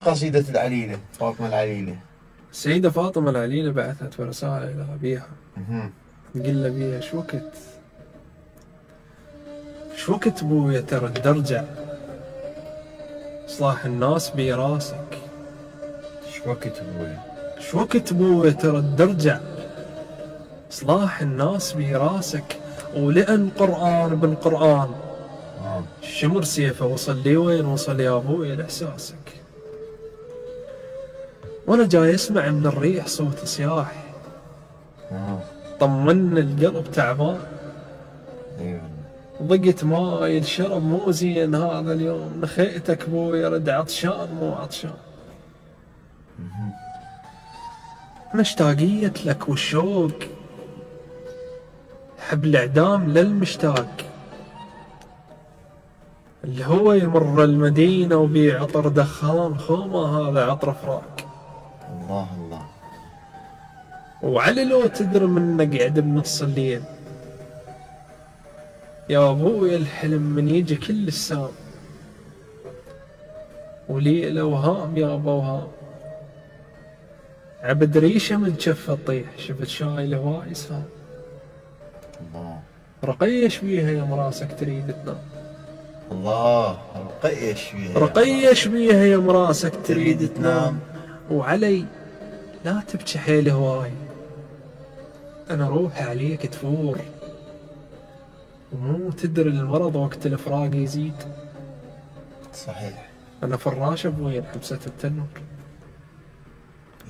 قصيدة العليلة فاطمة العليلة. السيدة فاطمة العليلة بعثت رسالة إلى أبيها تقول له بيها شو وقت بويا ترى ترجع إصلاح الناس براسك. شو وقت بويا؟ شو وقت بويا ترى ترجع إصلاح الناس براسك، ولأن قرآن بالقرآن شمر سيفه وصل لي وين وصل يا أبويا لإحساسك. وأنا جاي أسمع من الريح صوت صياح طمن القلب تعبان. ضقت ماي الشرب مو زين هذا اليوم، نخيتك بويا رد عطشان مو عطشان. أنا اشتاقية لك والشوق حب الإعدام للمشتاق، اللي هو يمر المدينة وبي عطر دخان خومه هذا عطر فراق. الله الله. وعلي لو تدري من قعد بنص الليل يا ابويا الحلم من يجي كل السام، وليلة وهام يا ابو وهام. عبد ريشه من جفه تطيح شفت شايله هواي سهام. الله. رقيش بيها يا مراسك تريد تنام. الله. رقيش بيها. رقيش بيها يا مراسك تريد تنام. وعلي لا تبكي حيل هواي، انا روحي عليك تفور، ومو تدري المرض وقت الفراق يزيد. صحيح. انا فراشه ابوي انحبست بتنور.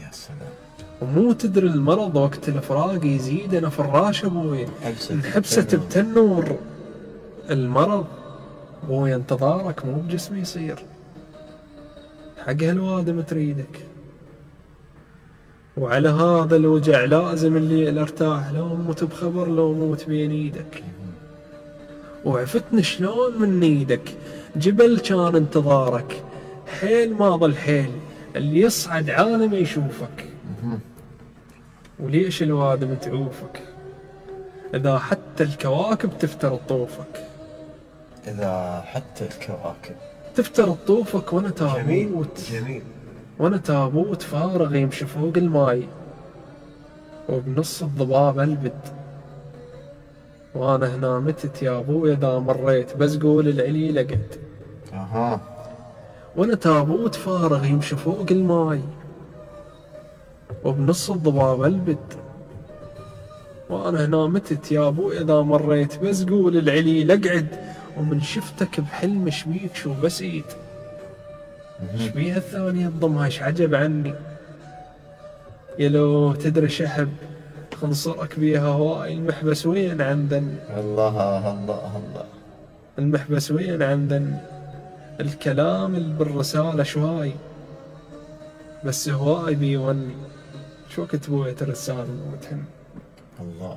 يا سلام. ومو تدري المرض وقت الفراق يزيد، انا فراشه ابوي انحبست بتنور. المرض ابوي انتظارك مو بجسمي يصير، حق هالوادم تريدك. وعلى هذا الوجع لازم الليل ارتاح، لو موت بخبر لو موت بين ايدك. وعفتني شلون من ايدك جبل كان انتظارك، حيل ما ظل حيل اللي يصعد عالم يشوفك. وليش الوادم تعوفك اذا حتى الكواكب تفتر طوفك. اذا حتى الكواكب تفتر طوفك وانا تابوت. جميل جميل. وانا تابوت فارغ يمشي فوق الماي، وبنص الضباب البد. وانا هنا متت يا ابويا اذا مريت بس قول العلي لقد. وانا تابوت فارغ يمشي فوق الماي، وبنص الضباب البد. وانا هنا متت يا ابويا اذا مريت بس قول العلي لقعد. ومن شفتك بحلم شبيك شو بسيت، شبيها الثانية تضمها ايش عجب عني. يا لو تدري شحب خنصرك بيها هواي، المحبس وين عندن. الله الله الله. المحبس وين عندن، الكلام اللي بالرسالة شواي بس هواي بيوني. شو كتبوية الرسالة وتهن. الله.